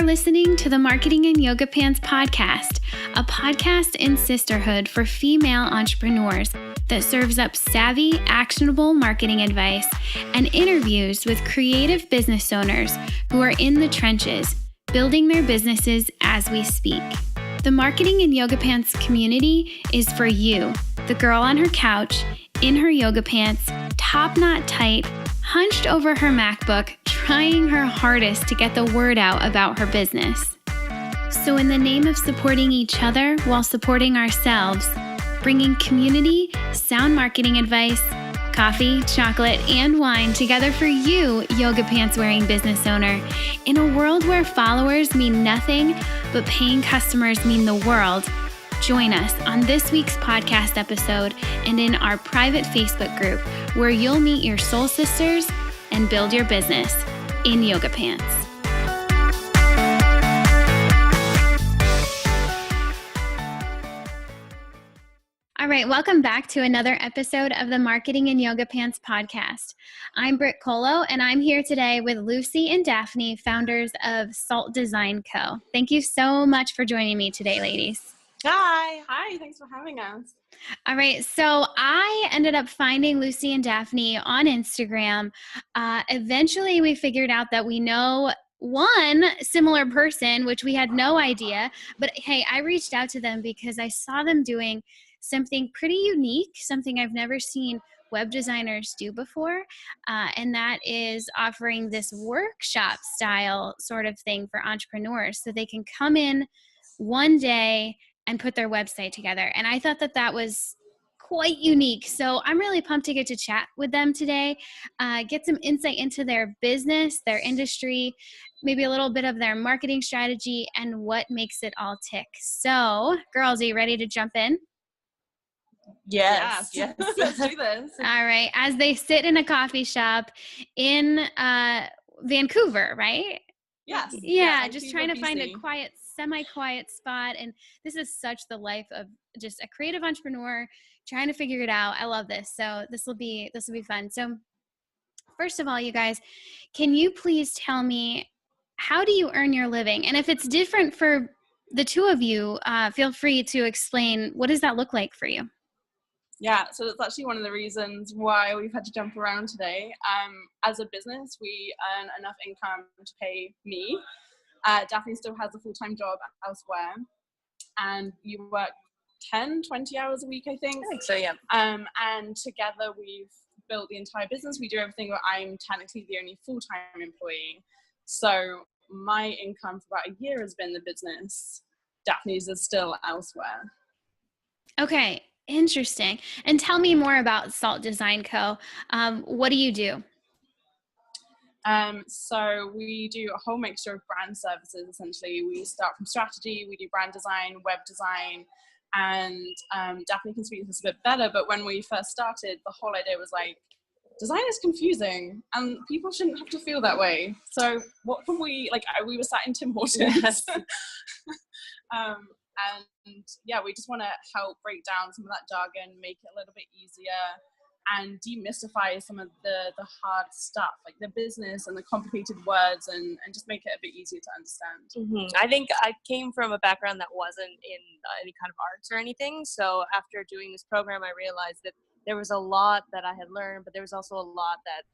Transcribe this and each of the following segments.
listening to the Marketing and Yoga Pants podcast, a podcast in sisterhood for female entrepreneurs that serves up savvy, actionable marketing advice and interviews with creative business owners who are in the trenches, building their businesses as we speak. The Marketing and Yoga Pants community is for you, the girl on her couch, in her yoga pants, top knot tight, hunched over her MacBook, trying her hardest to get the word out about her business. So in the name of supporting each other while supporting ourselves, bringing community, sound marketing advice, coffee, chocolate, and wine together for you, yoga pants wearing business owner, in a world where followers mean nothing, but paying customers mean the world, join us on this week's podcast episode and in our private Facebook group where you'll meet your soul sisters and build your business in yoga pants. All right, welcome back to another episode of the Marketing and Yoga Pants podcast. I'm Britt Colo, and I'm here today with Lucy and Daphne, founders of Salt Design Co. Thank you so much for joining me today, ladies. Hi, thanks for having us. All right, so I ended up finding Lucy and Daphne on Instagram. Eventually, we figured out that we know one similar person, which we had no idea. But hey, I reached out to them because I saw them doing something pretty unique, something I've never seen web designers do before, and that is offering this workshop style sort of thing for entrepreneurs so they can come in one day and put their website together. And I thought that that was quite unique. So I'm really pumped to get to chat with them today, get some insight into their business, their industry, maybe a little bit of their marketing strategy and what makes it all tick. So girls, are you ready to jump in? Yes. Let's do this. All right. As they sit in a coffee shop in Vancouver, right? Yes. Yeah, just trying to find a quiet, semi-quiet spot. And this is such the life of just a creative entrepreneur trying to figure it out. I love this. So this will be fun. So first of all, you guys, can you please tell me, how do you earn your living? And if it's different for the two of you, feel free to explain, what does that look like for you? Yeah, so that's actually one of the reasons why we've had to jump around today. As a business, we earn enough income to pay me. Daphne still has a full-time job elsewhere, and you work 10, 20 hours a week, I think. So, yeah. And together we've built the entire business. We do everything, but I'm technically the only full-time employee. So my income for about a year has been the business. Daphne's is still elsewhere. Okay. Interesting. And tell me more about Salt Design Co. What do you do? So we do a whole mixture of brand services. Essentially, we start from strategy, we do brand design, web design, and Daphne can speak to this a bit better. But when we first started, the whole idea was like, design is confusing and people shouldn't have to feel that way. So what can we, we were sat in Tim Hortons. Yes. And yeah, we just want to help break down some of that jargon, make it a little bit easier, and demystify some of the hard stuff, like the business and the complicated words, and just make it a bit easier to understand. Mm-hmm. I think I came from a background that wasn't in any kind of arts or anything. So after doing this program, I realized that there was a lot that I had learned, but there was also a lot that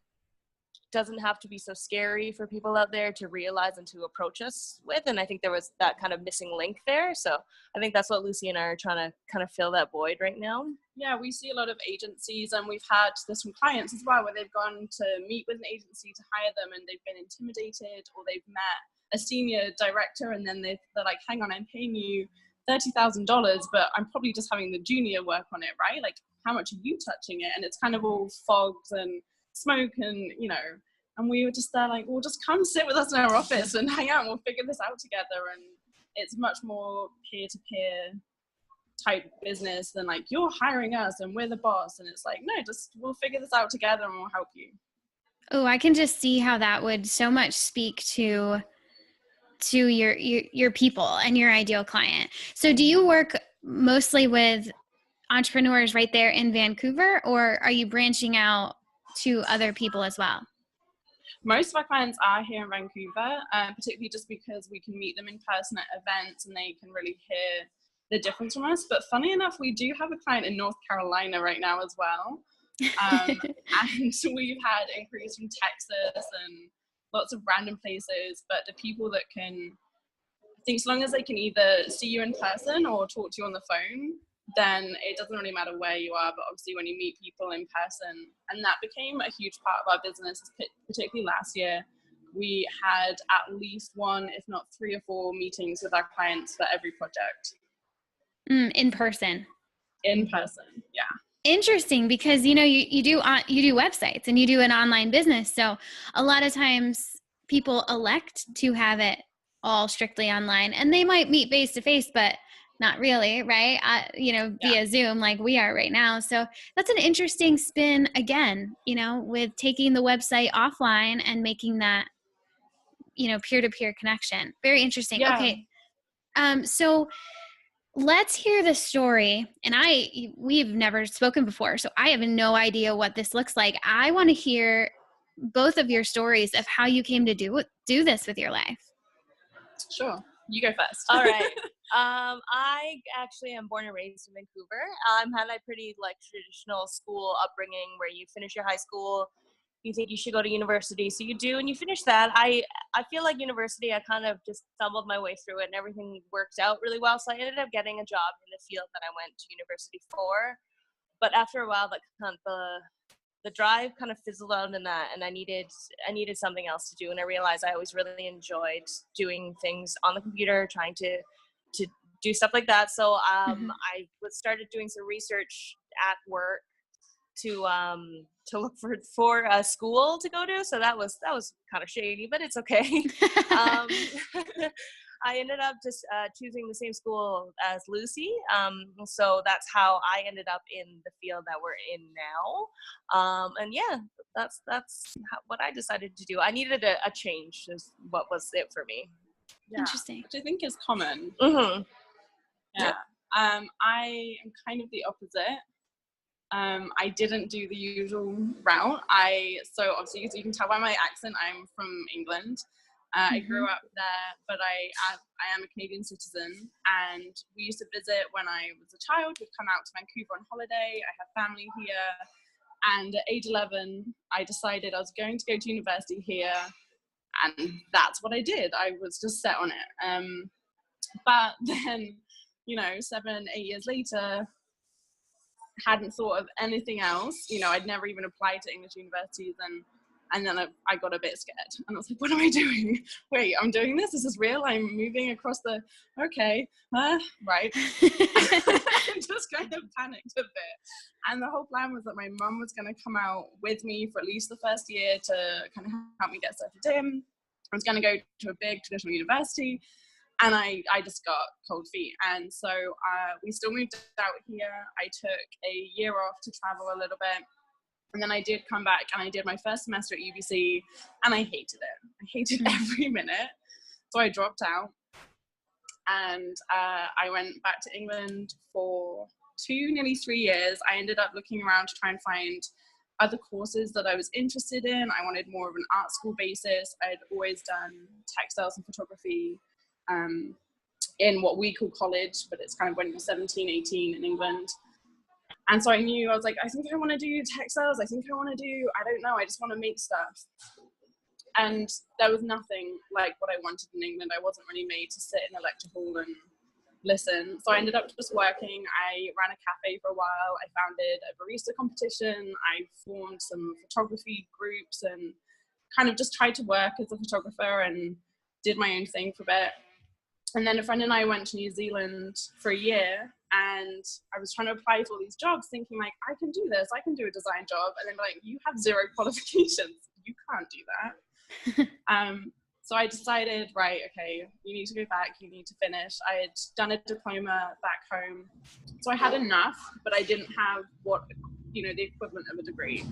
doesn't have to be so scary for people out there to realize and to approach us with. And I think there was that kind of missing link there. So I think that's what Lucy and I are trying to kind of fill that void right now. Yeah, we see a lot of agencies, and we've had this from clients as well, where they've gone to meet with an agency to hire them and they've been intimidated, or they've met a senior director and then they're like, hang on, I'm paying you $30,000, but I'm probably just having the junior work on it, right? Like, how much are you touching it? And it's kind of all fogs and smoke and, and we were just there like, well, just come sit with us in our office and hang out and we'll figure this out together. And it's much more peer-to-peer type business than like, you're hiring us and we're the boss. And it's like, no, just we'll figure this out together and we'll help you. Oh, I can just see how that would so much speak to your people and your ideal client. So do you work mostly with entrepreneurs right there in Vancouver, or are you branching out to other people as well? Most of our clients are here in Vancouver, particularly just because we can meet them in person at events and they can really hear the difference from us. But funny enough, we do have a client in North Carolina right now as well. And we've had inquiries from Texas and lots of random places, but the people that can, I think, as long as they can either see you in person or talk to you on the phone, then it doesn't really matter where you are. But obviously when you meet people in person, and that became a huge part of our business, particularly last year, we had at least one, if not 3 or 4 meetings with our clients for every project. In person. In person, yeah. Interesting, because you do websites and you do an online business, so a lot of times people elect to have it all strictly online, and they might meet face to face, but not really, right? Via Zoom like we are right now. So that's an interesting spin again, with taking the website offline and making that peer-to-peer connection. Very interesting. Yeah. Okay, so let's hear the story. And we've never spoken before, so I have no idea what this looks like. I want to hear both of your stories of how you came to do this with your life. Sure. You go first. All right. I actually am born and raised in Vancouver. Had a pretty traditional school upbringing where you finish your high school, you think you should go to university, so you do, and you finish that. I feel like university, I kind of just stumbled my way through it, and everything worked out really well. So I ended up getting a job in the field that I went to university for. But after a while, the drive kind of fizzled out in that, and I needed something else to do. And I realized I always really enjoyed doing things on the computer, trying to do stuff like that. So I started doing some research at work to look for a school to go to. So that was kind of shady, but it's okay. I ended up just choosing the same school as Lucy. So that's how I ended up in the field that we're in now. And yeah, that's what I decided to do. I needed a change, is what was it for me. Yeah. Interesting. Which I think is common. Mm-hmm. Yeah. I am kind of the opposite. I didn't do the usual route. So obviously, as you can tell by my accent, I'm from England. I grew up there, but I am a Canadian citizen, and we used to visit when I was a child. We'd come out to Vancouver on holiday. I have family here, and at age 11, I decided I was going to go to university here, and that's what I did. I was just set on it. But then, 7-8 years later, hadn't thought of anything else. I'd never even applied to English universities, and then I got a bit scared, and I was like, what am I doing? Wait, I'm doing this? This is real? I'm moving across right. I just kind of panicked a bit. And the whole plan was that my mum was going to come out with me for at least the first year to kind of help me get settled in. I was going to go to a big traditional university, and I just got cold feet. And so we still moved out here. I took a year off to travel a little bit. And then I did come back, and I did my first semester at UBC, and I hated it. I hated every minute. So I dropped out, and I went back to England for nearly 3 years. I ended up looking around to try and find other courses that I was interested in. I wanted more of an art school basis. I had always done textiles and photography in what we call college, but it's kind of when you're 17, 18 in England. And so I was like, I think I want to do textiles. I don't know, I just want to make stuff. And there was nothing like what I wanted in England. I wasn't really made to sit in a lecture hall and listen. So I ended up just working. I ran a cafe for a while. I founded a barista competition. I formed some photography groups and kind of just tried to work as a photographer and did my own thing for a bit. And then a friend and I went to New Zealand for a year, and I was trying to apply for all these jobs thinking like, I can do this, I can do a design job. And then like, you have 0 qualifications, you can't do that. So I decided, right, okay, you need to go back, you need to finish. I had done a diploma back home. So I had enough, but I didn't have the equivalent of a degree.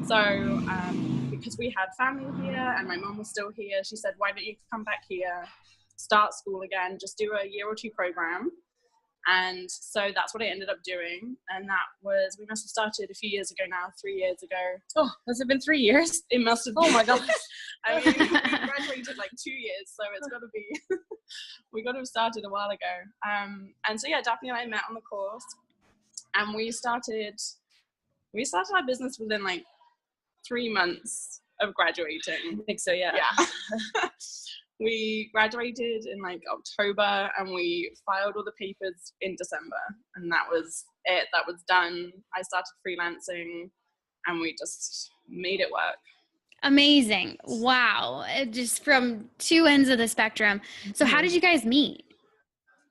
So because we had family here and my mom was still here, she said, why don't you come back here, start school again, just do a year or 2 program, And so that's what I ended up doing. And that was, we must have started a few years ago now, 3 years ago. Oh, has it been 3 years? It must have. Oh my gosh. I mean, we graduated like 2 years, so it's got to be, we got to have started a while ago. And so yeah, Daphne and I met on the course, and we started our business within like 3 months of graduating. I think so, yeah. Yeah. We graduated in like October, and we filed all the papers in December, and that was it. That was done. I started freelancing, and we just made it work. Amazing. Wow. Just from two ends of the spectrum. So how did you guys meet?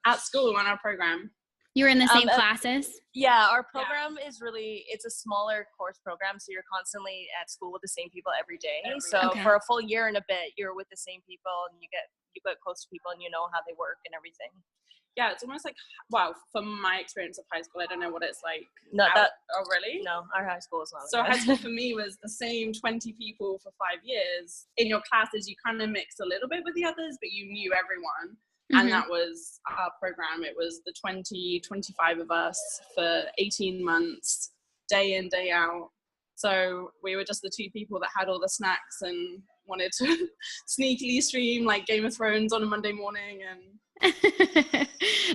At school on our program. You were in the same classes? Yeah, our program is really, it's a smaller course program, so you're constantly at school with the same people every day. For a full year and a bit, you're with the same people, and you get close to people, and you know how they work and everything. Yeah, it's almost like, well, from my experience of high school, I don't know what it's like. Oh, really? No, our high school is not. So high school for me was the same 20 people for 5 years. In your classes, you kind of mix a little bit with the others, but you knew everyone. And that was our program. It was the 25 of us for 18 months, day in, day out. So we were just the two people that had all the snacks and wanted to sneakily stream like Game of Thrones on a Monday morning. And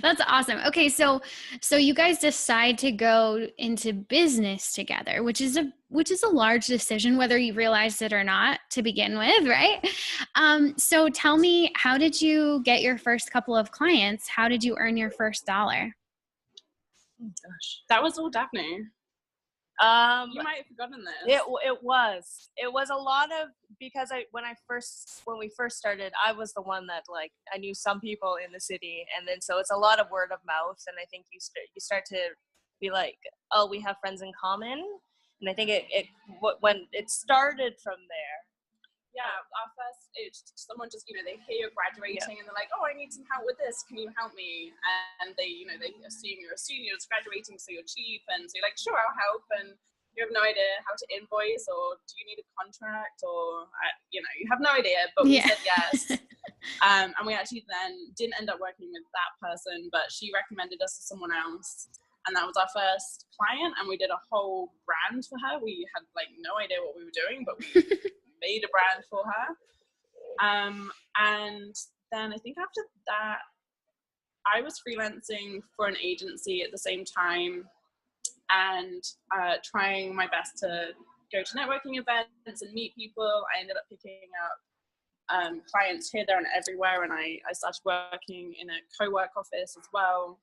that's awesome. Okay. So you guys decide to go into business together, which is a large decision, whether you realized it or not to begin with. Right. So tell me, how did you get your first couple of clients? How did you earn your first $1? Oh gosh. That was all Daphne. You might have forgotten this. It was a lot of, because when we first started, I was the one that like, I knew some people in the city, and then so it's a lot of word of mouth, and I think you start to be like, oh, we have friends in common, and I think when it started from there. Yeah, our first, someone just, they hear you're graduating, and they're like, oh, I need some help with this. Can you help me? And they, they assume you're a student, you're just graduating, so you're cheap. And so you're like, sure, I'll help. And you have no idea how to invoice, or do you need a contract, or, you have no idea. But we said yes. And we actually then didn't end up working with that person, but she recommended us to someone else. And that was our first client. And we did a whole brand for her. We had like no idea what we were doing, but we made a brand for her. And then I think after that, I was freelancing for an agency at the same time, and trying my best to go to networking events and meet people. I ended up picking up clients here, there, and everywhere, and I started working in a co-work office as well.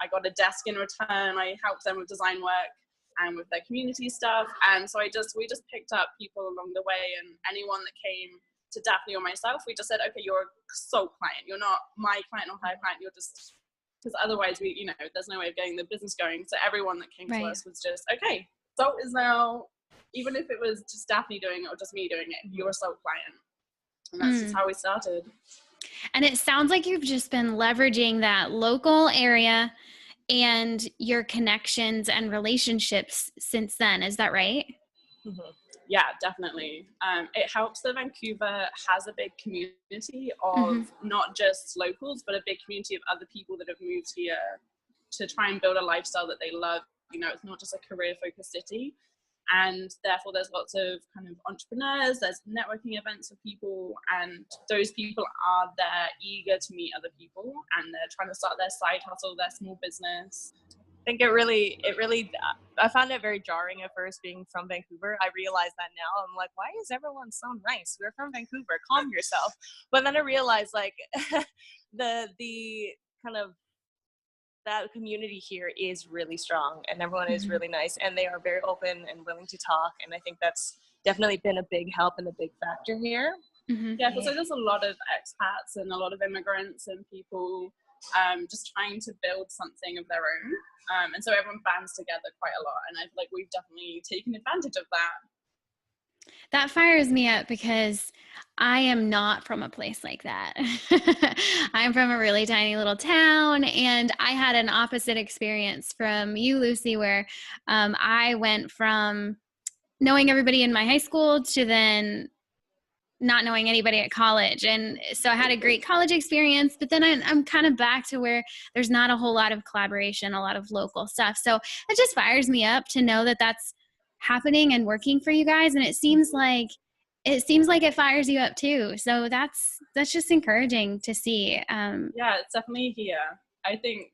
I got a desk in return. I helped them with design work and with their community stuff. And so we just picked up people along the way, and anyone that came to Daphne or myself, we just said, okay, you're a sole client. You're not my client or her client. You're just, because otherwise there's no way of getting the business going. So everyone that came to us was just, okay, Salt is now, even if it was just Daphne doing it or just me doing it, you're a sole client. And that's just how we started. And it sounds like you've just been leveraging that local area and your connections and relationships since then. Is that right? Mm-hmm. Yeah, definitely. It helps that Vancouver has a big community of not just locals, but a big community of other people that have moved here to try and build a lifestyle that they love. It's not just a career-focused city. And therefore, there's lots of kind of entrepreneurs, there's networking events for people, and those people are there eager to meet other people, and they're trying to start their side hustle, their small business. I think it really, I found it very jarring at first being from Vancouver. I realize that now. I'm like, why is everyone so nice? We're from Vancouver, calm yourself. But then I realized like the kind of, that community here is really strong, and everyone is really nice, and they are very open and willing to talk. And I think that's definitely been a big help and a big factor here. Yeah, because there's a lot of expats and a lot of immigrants and people just trying to build something of their own. And so everyone bands together quite a lot. And I feel like we've definitely taken advantage of that. That fires me up because I am not from a place like that. I'm from a really tiny little town, and I had an opposite experience from you, Lucy, where I went from knowing everybody in my high school to then not knowing anybody at college. And so I had a great college experience, but then I'm kind of back to where there's not a whole lot of collaboration, a lot of local stuff. So it just fires me up to know that that's happening and working for you guys. And it seems like it fires you up too. So that's just encouraging to see. Yeah, it's definitely here. I think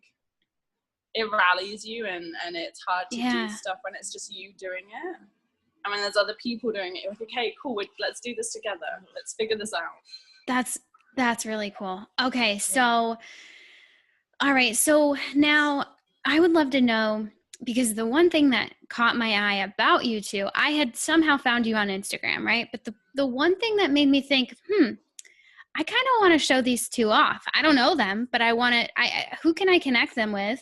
it rallies you, and it's hard to do stuff when it's just you doing it. And when there's other people doing it, you're like, okay, cool, let's do this together. Let's figure this out. That's really cool. Okay, so, all right. So now I would love to know, because the one thing that caught my eye about you two, I had somehow found you on Instagram, right? But the one thing that made me think, I kind of want to show these two off. I don't know them, but who can I connect them with?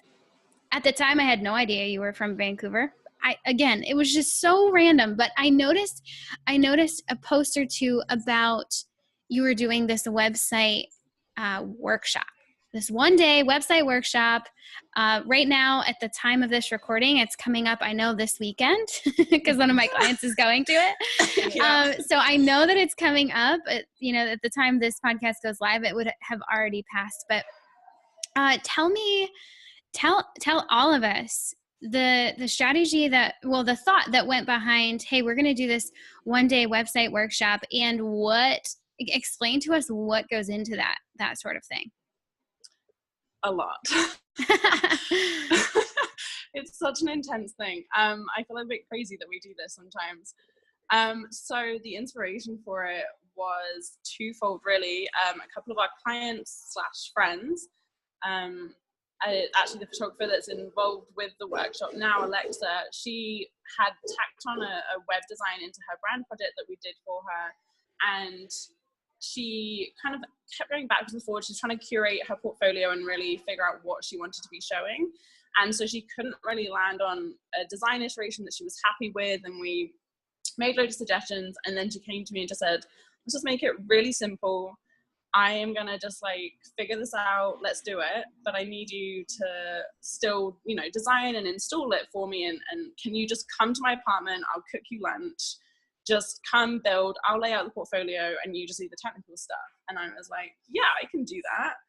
At the time, I had no idea you were from Vancouver. Again, it was just so random, but I noticed a post or two about you were doing this website workshop, this one-day website workshop. Right now, at the time of this recording, it's coming up, I know, this weekend, because one of my clients is going to it. So I know that it's coming up. At the time this podcast goes live, it would have already passed. But tell all of us the strategy the thought that went behind, hey, we're going to do this one-day website workshop, and explain to us what goes into that sort of thing. A lot. It's such an intense thing. I feel a bit crazy that we do this sometimes. So the inspiration for it was twofold, really. A couple of our clients / friends, actually the photographer that's involved with the workshop now, Alexa, she had tacked on a web design into her brand project that we did for her, and she kind of kept going backwards and forwards. She's trying to curate her portfolio and really figure out what she wanted to be showing, and so she couldn't really land on a design iteration that she was happy with, and we made loads of suggestions, and then she came to me and just said, let's just make it really simple. I am going to just figure this out. Let's do it. But I need you to still, design and install it for me. And can you just come to my apartment? I'll cook you lunch. Just come build. I'll lay out the portfolio and you just do the technical stuff. And I was like, yeah, I can do that.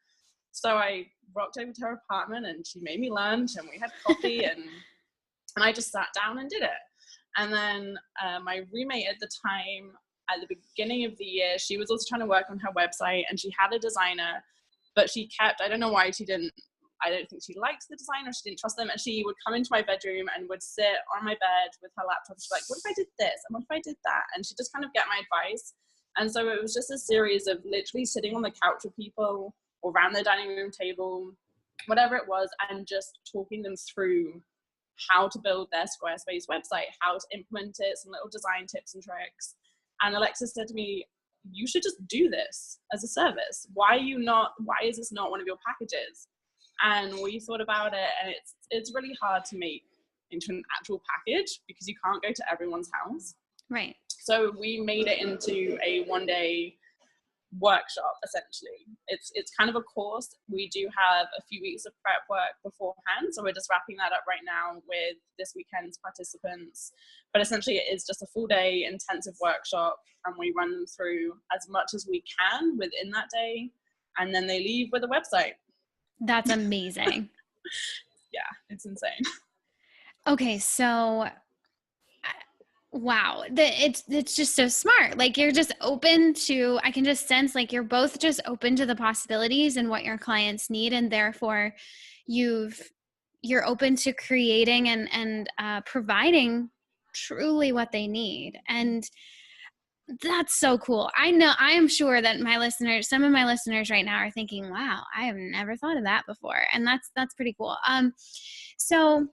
So I rocked over to her apartment and she made me lunch and we had coffee and I just sat down and did it. And then my roommate at the time, at the beginning of the year, she was also trying to work on her website and she had a designer, but she kept, I don't know why I don't think she liked the designer, she didn't trust them, and she would come into my bedroom and would sit on my bed with her laptop. She's like, what if I did this? And what if I did that? And she'd just kind of get my advice. And so it was just a series of literally sitting on the couch with people or around the dining room table, whatever it was, and just talking them through how to build their Squarespace website, how to implement it, some little design tips and tricks. And Alexa said to me, you should just do this as a service. Why is this not one of your packages? And we thought about it, and it's really hard to make into an actual package because you can't go to everyone's house. Right. So we made it into a one-day workshop, essentially. It's kind of a course. We do have a few weeks of prep work beforehand, so we're just wrapping that up right now with this weekend's participants. But essentially it is just a full day intensive workshop, and we run them through as much as we can within that day, and then they leave with a website. That's amazing. Yeah, it's insane. Okay, so wow, it's just so smart. You're just open to, I can just sense you're both just open to the possibilities and what your clients need, and therefore you're open to creating and providing truly what they need. And that's so cool. I am sure that some of my listeners right now are thinking, wow, I have never thought of that before. And that's pretty cool. So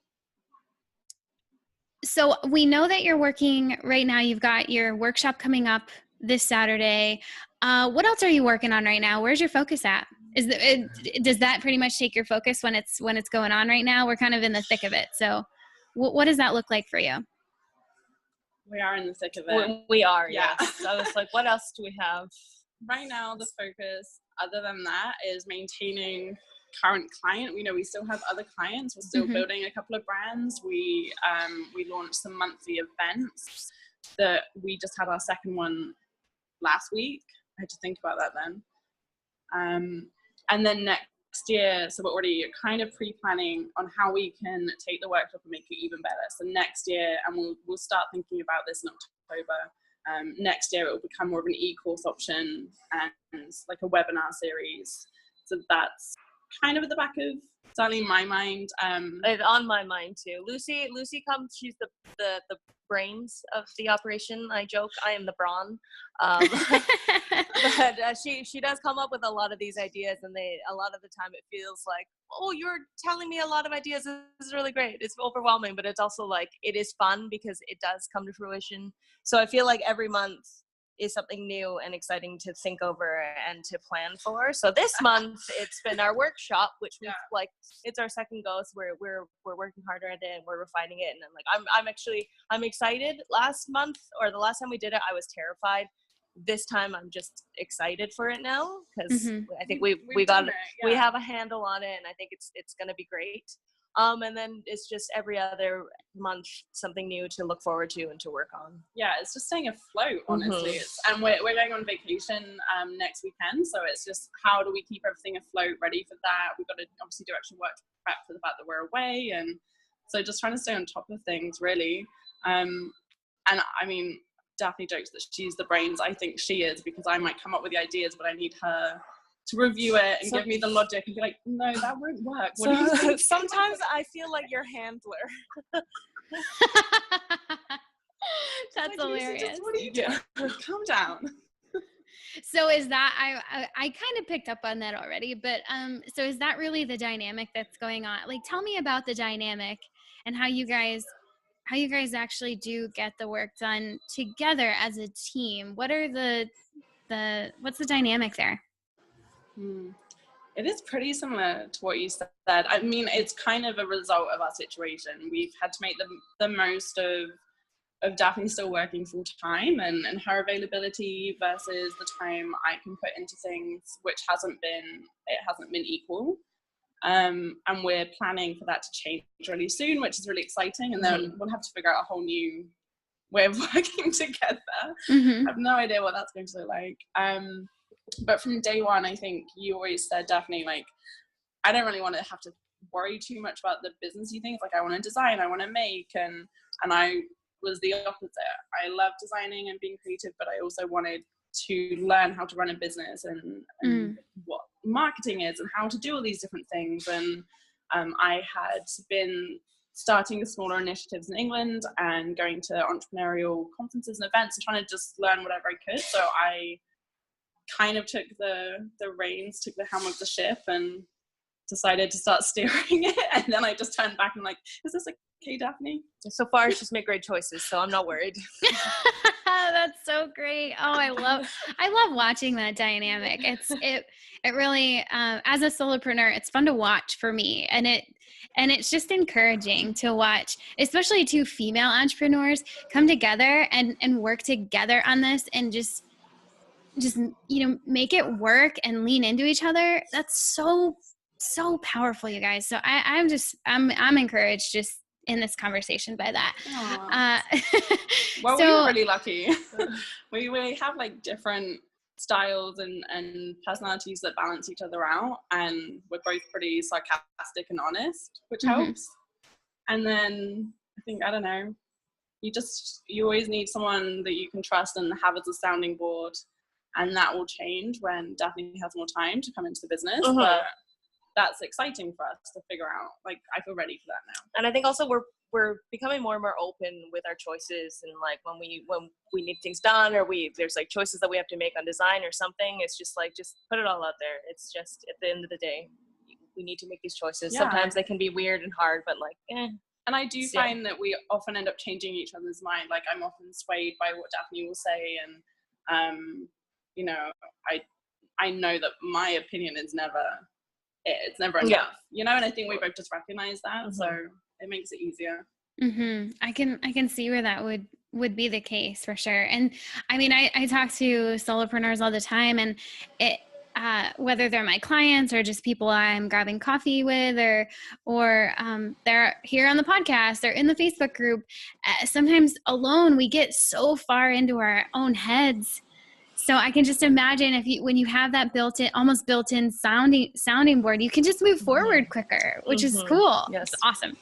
we know that you're working right now. You've got your workshop coming up this Saturday. What else are you working on right now? Where's your focus at? Does that pretty much take your focus when it's going on right now? We're kind of in the thick of it. So what does that look like for you? We are in the thick of it. We are, yeah. Yes. I was like, what else do we have? Right now, the focus, other than that, is maintaining current client. We still have other clients. We're still building a couple of brands. We launched some monthly events that we just had our second one last week. I had to think about that then. And then next year, so we're already kind of pre-planning on how we can take the workshop and make it even better. So next year, and we'll start thinking about this in October. Next year, it will become more of an e-course option and like a webinar series. So that's kind of at the back of certainly my mind. It's on my mind too. Lucy comes. She's the brains of the operation. I joke, I am the brawn. But she does come up with a lot of these ideas, and a lot of the time it feels like, oh, you're telling me a lot of ideas. This is really great. It's overwhelming, but it's also like it is fun because it does come to fruition. So I feel like every month is something new and exciting to think over and to plan for. So this month it's been our workshop, which we've like, it's our second go. So we're working harder at it and we're refining it. And I'm excited. Last month, or the last time we did it, I was terrified. This time I'm just excited for it now because I think we have a handle on it, and I think it's going to be great. And then it's just every other month something new to look forward to and to work on. Yeah, it's just staying afloat, honestly. And we're going on vacation next weekend, so it's just how do we keep everything afloat, ready for that. We've got to obviously do extra work to prep for the fact that we're away, and so just trying to stay on top of things, really. And I mean, Daphne jokes that she's the brains. I think she is, because I might come up with the ideas, but I need her to review it and give me the logic and be like, no, that won't work. What do you think? Sometimes I feel like your handler. That's hilarious. What are you doing? Calm down. So is that, I kind of picked up on that already, but so is that really the dynamic that's going on? Like, tell me about the dynamic and how you guys actually do get the work done together as a team. What are what's the dynamic there? It is pretty similar to what you said. I mean, it's kind of a result of our situation. We've had to make the most of Daphne still working full time and her availability versus the time I can put into things, which hasn't been equal. And we're planning for that to change really soon, which is really exciting. And then we'll have to figure out a whole new way of working together. I have no idea what that's going to look like. But from day one, I think you always said, Daphne, like, I don't really want to have to worry too much about the businessy things. Like, I want to design, I want to make, and I was the opposite. I love designing and being creative, but I also wanted to learn how to run a business and what marketing is and how to do all these different things. And I had been starting smaller initiatives in England and going to entrepreneurial conferences and events and trying to just learn whatever I could. So I kind of took the reins, took the helm of the ship, and decided to start steering it. And then I just turned back and like, is this okay, Daphne? So far she's made great choices, so I'm not worried. That's so great. Oh, I love watching that dynamic. It really, as a solopreneur, it's fun to watch for me, and it's just encouraging to watch, especially two female entrepreneurs come together and work together on this and just make it work and lean into each other. That's so powerful, you guys. So I'm encouraged just in this conversation by that. Well, we were really lucky. we have like different styles and personalities that balance each other out, and we're both pretty sarcastic and honest, which helps. And then I think, I don't know, you always need someone that you can trust and have as a sounding board. And that will change when Daphne has more time to come into the business. But that's exciting for us to figure out. Like, I feel ready for that now. And I think also we're becoming more and more open with our choices. And like when we need things done, or there's like choices that we have to make on design or something, it's just like, just put it all out there. It's just, at the end of the day, we need to make these choices. Sometimes they can be weird and hard, but like, And I do find that we often end up changing each other's mind. Like, I'm often swayed by what Daphne will say, and I know that my opinion is never enough, and I think we both just recognize that. So it makes it easier. I can see where that would be the case for sure. And I mean, I talk to solopreneurs all the time, and it, whether they're my clients or just people I'm grabbing coffee with, or they're here on the podcast or in the Facebook group, sometimes alone we get so far into our own heads So I can just imagine when you have that almost built-in sounding board, you can just move forward quicker, which is cool. Yes. It's awesome.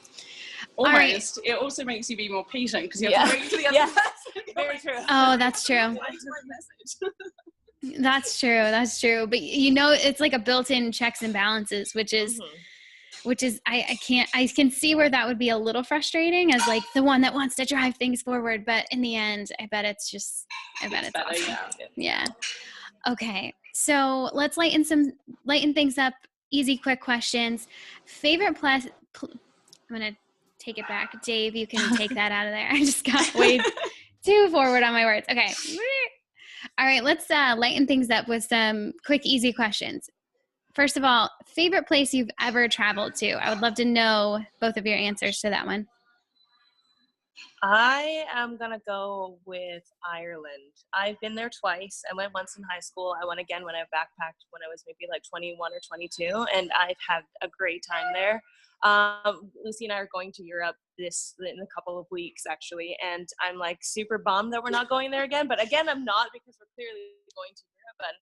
Almost. It also makes you be more patient because you have to wait for the other person. Very true. Oh, that's true. That's true. But it's like a built-in checks and balances, which is I can see where that would be a little frustrating as like the one that wants to drive things forward. But in the end, I bet it's better, awesome. Yeah. Okay. So let's lighten things up. Easy, quick questions. Favorite place. I'm going to take it back. Dave, you can take that out of there. I just got way too forward on my words. Okay. All right. Let's lighten things up with some quick, easy questions. First of all, favorite place you've ever traveled to? I would love to know both of your answers to that one. I am going to go with Ireland. I've been there twice. I went once in high school. I went again when I backpacked when I was maybe like 21 or 22, and I've had a great time there. Lucy and I are going to Europe in a couple of weeks, actually, and I'm like super bummed that we're not going there again. But again, I'm not, because we're clearly going to Europe, and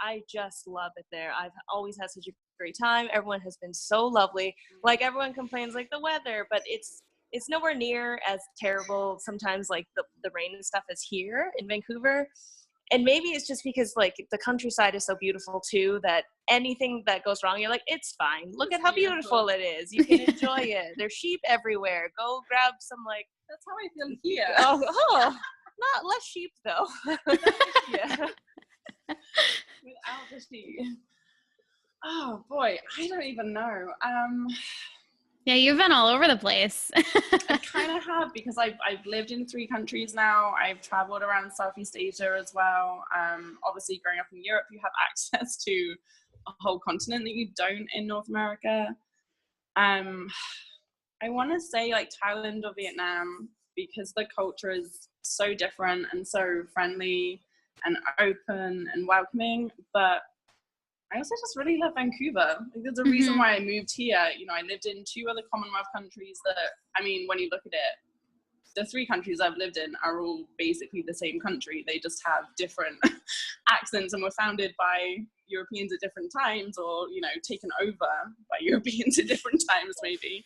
I just love it there. I've always had such a great time. Everyone has been so lovely. Like, everyone complains like the weather, but it's nowhere near as terrible sometimes like the rain and stuff as here in Vancouver. And maybe it's just because like the countryside is so beautiful too, that anything that goes wrong, you're like, it's fine. Look at how beautiful it is. You can enjoy it. There's sheep everywhere. Go grab some like. That's how I feel here. Oh, not less sheep though. Yeah. Without the sheep. Oh boy, I don't even know. Yeah, you've been all over the place. I kind of have, because I've lived in 3 countries now. I've traveled around Southeast Asia as well. Obviously, growing up in Europe, you have access to a whole continent that you don't in North America. I want to say like Thailand or Vietnam, because the culture is so different and so friendly and open and welcoming. But I also just really love Vancouver. Like, there's a reason why I moved here. I lived in 2 other Commonwealth countries that, I mean, when you look at it, the 3 countries I've lived in are all basically the same country. They just have different accents and were founded by Europeans at different times, or, taken over by Europeans at different times, maybe.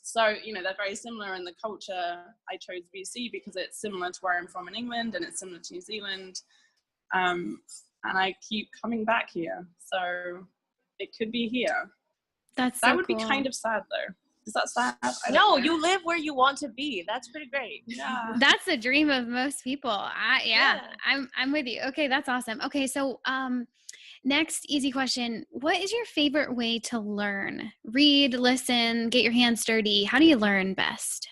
So, they're very similar in the culture. I chose BC because it's similar to where I'm from in England, and it's similar to New Zealand. And I keep coming back here. So it could be here. That would be kind of sad though. Is that sad? No, you live where you want to be. That's pretty great. Yeah. That's the dream of most people. I'm with you. Okay, that's awesome. Okay, so next easy question. What is your favorite way to learn? Read, listen, get your hands dirty. How do you learn best?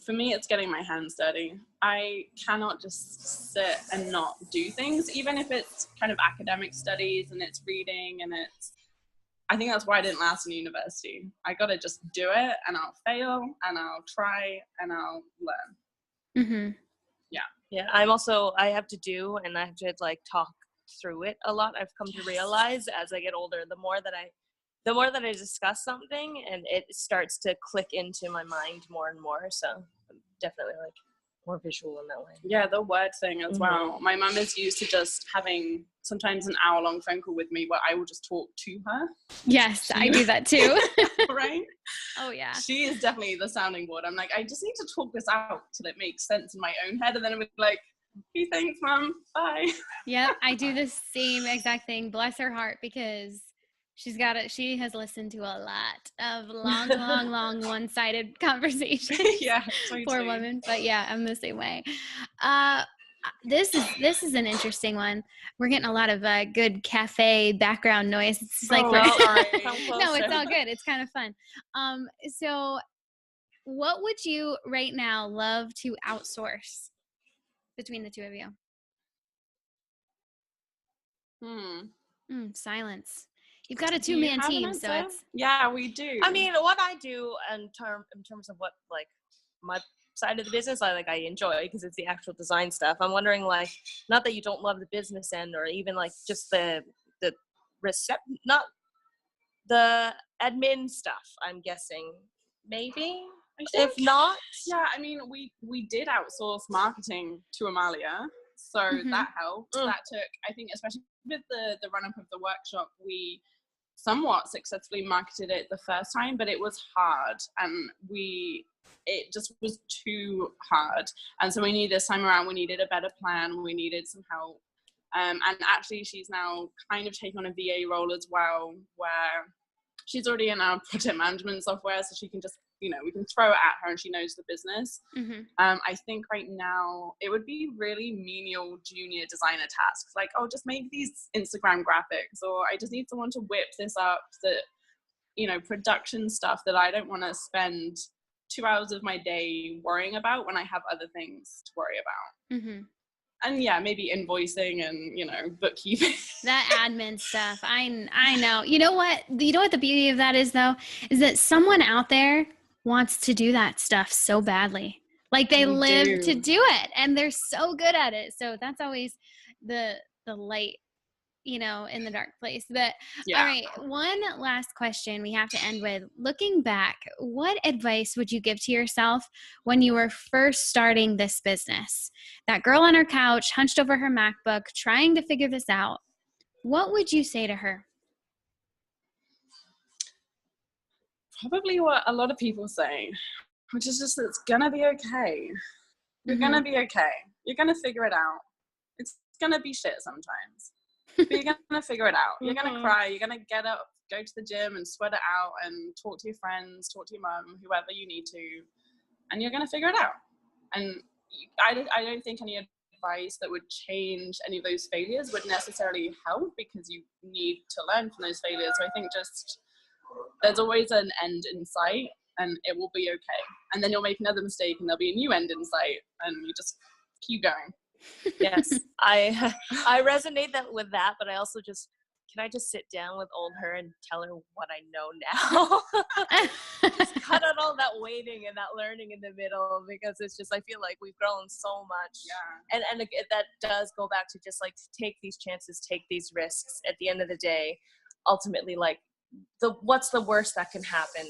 For me, it's getting my hands dirty. I cannot just sit and not do things, even if it's kind of academic studies and it's reading and I think that's why I didn't last in university. I got to just do it, and I'll fail and I'll try and I'll learn. Mm-hmm. Yeah. I have to do, and I have to like talk through it a lot. I've come to realize as I get older, the more that I discuss something, and it starts to click into my mind more and more. So I'm definitely like more visual in that way. Yeah, the word thing as well. My mum is used to just having sometimes an hour-long phone call with me where I will just talk to her. Yes, I do that too. Right? Oh, yeah. She is definitely the sounding board. I'm like, I just need to talk this out till it makes sense in my own head. And then I'm like, hey, thanks, Mum. Bye. Yep, I do the same exact thing. Bless her heart, because she has listened to a lot of long one-sided conversations. Yeah, totally. Poor woman. But yeah, I'm the same way. This is an interesting one. We're getting a lot of good cafe background noise. It's like sorry. No, it's all good. It's kind of fun. So what would you right now love to outsource between the two of you? Silence. You've got a 2-man team, so it's... Yeah, we do. I mean, what I do in terms of what, like, my side of the business, I enjoy, because it's the actual design stuff. I'm wondering, like, not that you don't love the business end, or even, like, just the not the admin stuff, I'm guessing. Maybe? If not, yeah, I mean, we did outsource marketing to Amalia, so that helped. That took, I think, especially with the run up of the workshop, we somewhat successfully marketed it the first time, but it was hard, and it just was too hard. And so we knew this time around we needed a better plan. We needed some help. And actually, she's now kind of taken on a VA role as well, where she's already in our project management software, so she can just, we can throw it at her and she knows the business. I think right now it would be really menial junior designer tasks, like, just make these Instagram graphics, or I just need someone to whip this up, that, production stuff that I don't want to spend 2 hours of my day worrying about when I have other things to worry about. And yeah, maybe invoicing and, bookkeeping. That admin stuff. I know. You know what the beauty of that is, though, is that someone out there wants to do that stuff so badly. Like they live to do it, and they're so good at it. So that's always the light, in the dark place. But all right, one last question we have to end with. Looking back, what advice would you give to yourself when you were first starting this business? That girl on her couch, hunched over her MacBook, trying to figure this out. What would you say to her? Probably what a lot of people say, which is just, it's gonna be okay. You're gonna be okay. You're gonna figure it out. It's gonna be shit sometimes. But you're gonna figure it out. You're gonna cry. You're gonna get up, go to the gym and sweat it out and talk to your friends, talk to your mum, whoever you need to, and you're gonna figure it out. And I don't think any advice that would change any of those failures would necessarily help, because you need to learn from those failures. So I think just there's always an end in sight, and it will be okay. And then you'll make another mistake and there'll be a new end in sight, and you just keep going. Yes, I resonate with that, but I also can I just sit down with old her and tell her what I know now? Just cut out all that waiting and that learning in the middle, because it's just, I feel like we've grown so much. Yeah. And that does go back to just like, take these chances, take these risks. At the end of the day, ultimately, like what's the worst that can happen?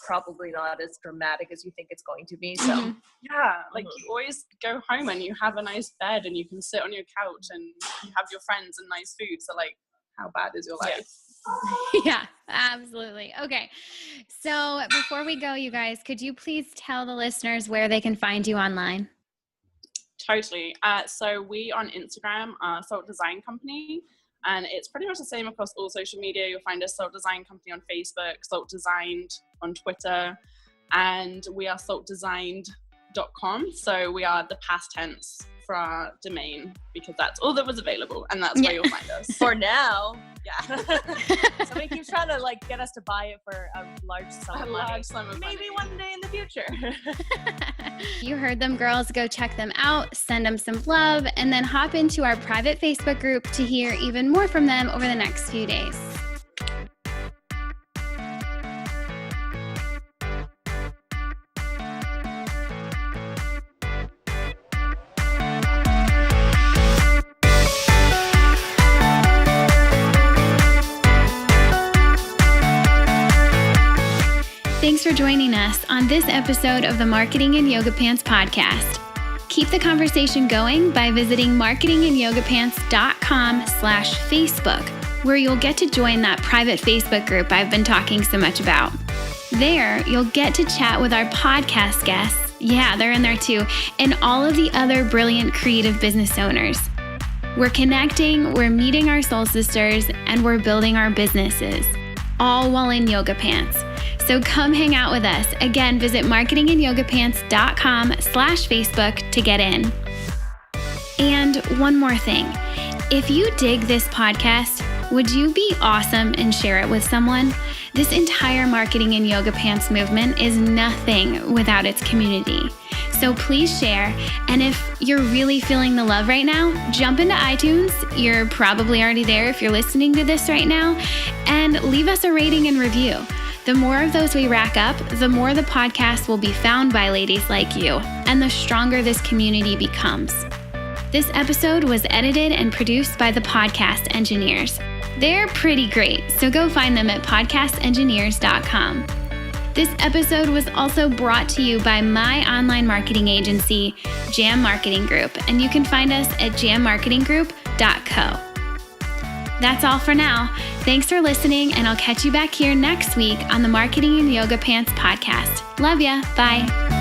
Probably not as dramatic as you think it's going to be. So yeah, like you always go home and you have a nice bed and you can sit on your couch and you have your friends and nice food. So like, how bad is your life? Yeah, absolutely. Okay. So before we go, you guys, could you please tell the listeners where they can find you online? Totally. So we on Instagram are Salt Design Company, and it's pretty much the same across all social media. You'll find us Salt Design Company on Facebook, Salt Designed on Twitter, and we are saltdesigned.com. So we are the past tense for our domain, because that's all that was available, and that's where you'll find us. For now. Yeah. Somebody keeps trying to like get us to buy it for a large sum of money. Maybe one day in the future. You heard them, girls. Go check them out, send them some love, and then hop into our private Facebook group to hear even more from them over the next few days. Thanks for joining us on this episode of the Marketing in Yoga Pants podcast. Keep the conversation going by visiting marketinginYogaPants.com/Facebook, where you'll get to join that private Facebook group I've been talking so much about. There, you'll get to chat with our podcast guests. Yeah, they're in there too, and all of the other brilliant creative business owners. We're connecting, we're meeting our soul sisters, and we're building our businesses, all while in yoga pants. So come hang out with us. Again, visit marketinginYogaPants.com/Facebook to get in. And one more thing. If you dig this podcast, would you be awesome and share it with someone? This entire Marketing in Yoga Pants movement is nothing without its community. So please share. And if you're really feeling the love right now, jump into iTunes. You're probably already there if you're listening to this right now. And leave us a rating and review. The more of those we rack up, the more the podcast will be found by ladies like you, and the stronger this community becomes. This episode was edited and produced by the Podcast Engineers. They're pretty great, so go find them at podcastengineers.com. This episode was also brought to you by my online marketing agency, Jam Marketing Group, and you can find us at jammarketinggroup.co. That's all for now. Thanks for listening, and I'll catch you back here next week on the Marketing in Yoga Pants podcast. Love ya. Bye.